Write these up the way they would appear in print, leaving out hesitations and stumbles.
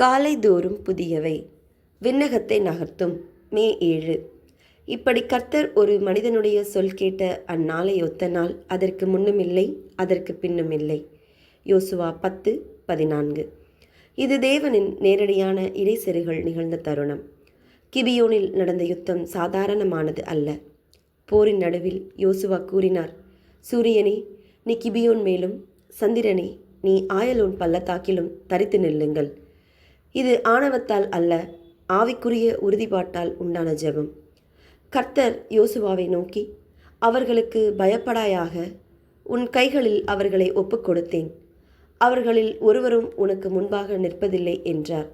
காலைதோறும் புதியவை. விண்ணகத்தை நகர்த்தும். மே 7. இப்படி கர்த்தர் ஒரு மனிதனுடைய சொல் கேட்ட அந்நாளை ஒத்த நாள் அதற்கு முன்னுமில்லை, அதற்கு பின்னுமில்லை. யோசுவா 10:14. இது தேவனின் நேரடியான இடைச்செருகள் நிகழ்ந்த தருணம். கிபியோனில் நடந்த யுத்தம் சாதாரணமானது அல்ல. போரின் நடுவில் யோசுவா கூறினார், சூரியனே, நீ கிபியோன் மேலும், சந்திரனே, நீ ஆயலோன் பள்ளத்தாக்கிலும் தரித்து நில்லுங்கள். இது ஆணவத்தால் அல்ல, ஆவிக்குரிய உறுதிப்பாட்டால் உண்டான ஜெபம். கர்த்தர் யோசுவாவை நோக்கி, அவர்களுக்கு பயப்படாயாக, உன் கைகளில் அவர்களை ஒப்புக் கொடுத்தேன், அவர்களில் ஒருவரும் உனக்கு முன்பாக நிற்பதில்லை என்றார்.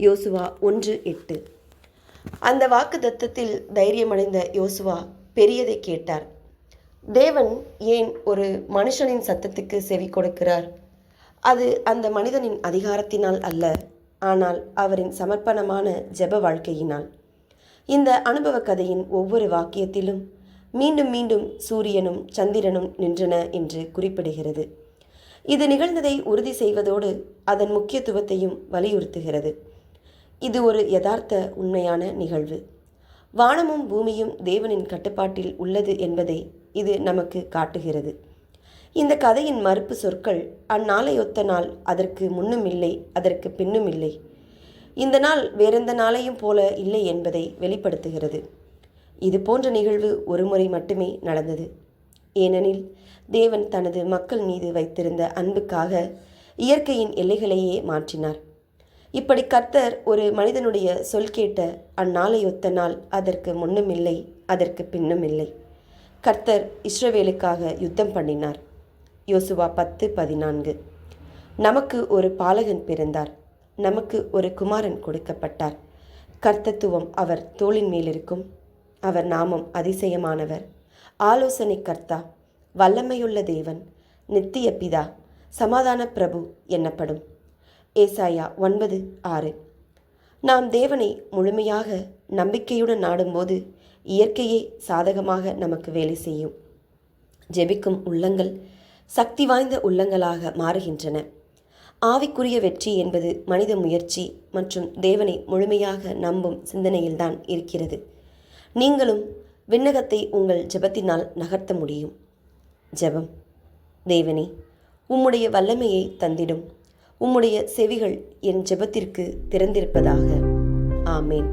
யோசுவா 1:8. அந்த வாக்குத்தத்தத்தில் தைரியமடைந்த யோசுவா பெரியதை கேட்டார். தேவன் ஏன் ஒரு மனுஷனின் சத்தத்துக்கு செவி கொடுக்கிறார்? அது அந்த மனிதனின் அதிகாரத்தினால் அல்ல, ஆனால் அவரின் சமர்ப்பணமான ஜெப வாழ்க்கையினால். இந்த அனுபவ கதையின் ஒவ்வொரு வாக்கியத்திலும் மீண்டும் மீண்டும் சூரியனும் சந்திரனும் நின்றன என்று குறிப்பிடுகிறது. இது நிகழ்ந்ததை உறுதி செய்வதோடு அதன் முக்கியத்துவத்தையும் வலியுறுத்துகிறது. இது ஒரு யதார்த்த உண்மையான நிகழ்வு. வானமும் பூமியும் தேவனின் கட்டுப்பாட்டில் உள்ளது என்பதை இது நமக்கு காட்டுகிறது. இந்த கதையின் மறுப்பு சொற்கள் அந்நாளையொத்த நாள் அதற்கு முன்னும் இல்லை, அதற்கு பின்னும் இல்லை. இந்த நாள் வேறெந்த நாளையும் போல இல்லை என்பதை வெளிப்படுத்துகிறது. இது போன்ற நிகழ்வு ஒரு முறை மட்டுமே நடந்தது. ஏனெனில் தேவன் தனது மக்கள் மீது வைத்திருந்த அன்புக்காக இயற்கையின் எல்லைகளையே மாற்றினார். இப்படி கர்த்தர் ஒரு மனிதனுடைய சொல் கேட்ட அந்நாளையொத்த நாள் அதற்கு முன்னும் இல்லை, அதற்கு பின்னும் இல்லை. கர்த்தர் இஸ்ரவேலுக்காக யுத்தம் பண்ணினார். யோசுவா 10:14. நமக்கு ஒரு பாலகன் பிறந்தார், நமக்கு ஒரு குமாரன் கொடுக்கப்பட்டார். கர்த்தத்துவம் அவர் தோளின் மேலிருக்கும். அவர் நாமம் அதிசயமானவர், ஆலோசனை கர்த்தா, வல்லமையுள்ள தேவன், நித்திய பிதா, சமாதான பிரபு என்னப்படும். ஏசாயா 9:6. நாம் தேவனை முழுமையாக நம்பிக்கையுடன் நாடும்போது இயற்கையே சாதகமாக நமக்கு வேலை செய்யும். ஜெபிக்கும் உள்ளங்கள் சக்தி வாய்ந்த உள்ளங்களாக மாறுகின்றன. ஆவிக்குரிய வெற்றி என்பது மனித முயற்சி மற்றும் தேவனை முழுமையாக நம்பும் சிந்தனையில்தான் இருக்கிறது. நீங்களும் விண்ணகத்தை உங்கள் ஜெபத்தினால் நகர்த்த முடியும். ஜெபம். தேவனே, உம்முடைய வல்லமையை தந்திடும். உம்முடைய செவிகள் என் ஜெபத்திற்கு திறந்திருப்பதாக. ஆமேன்.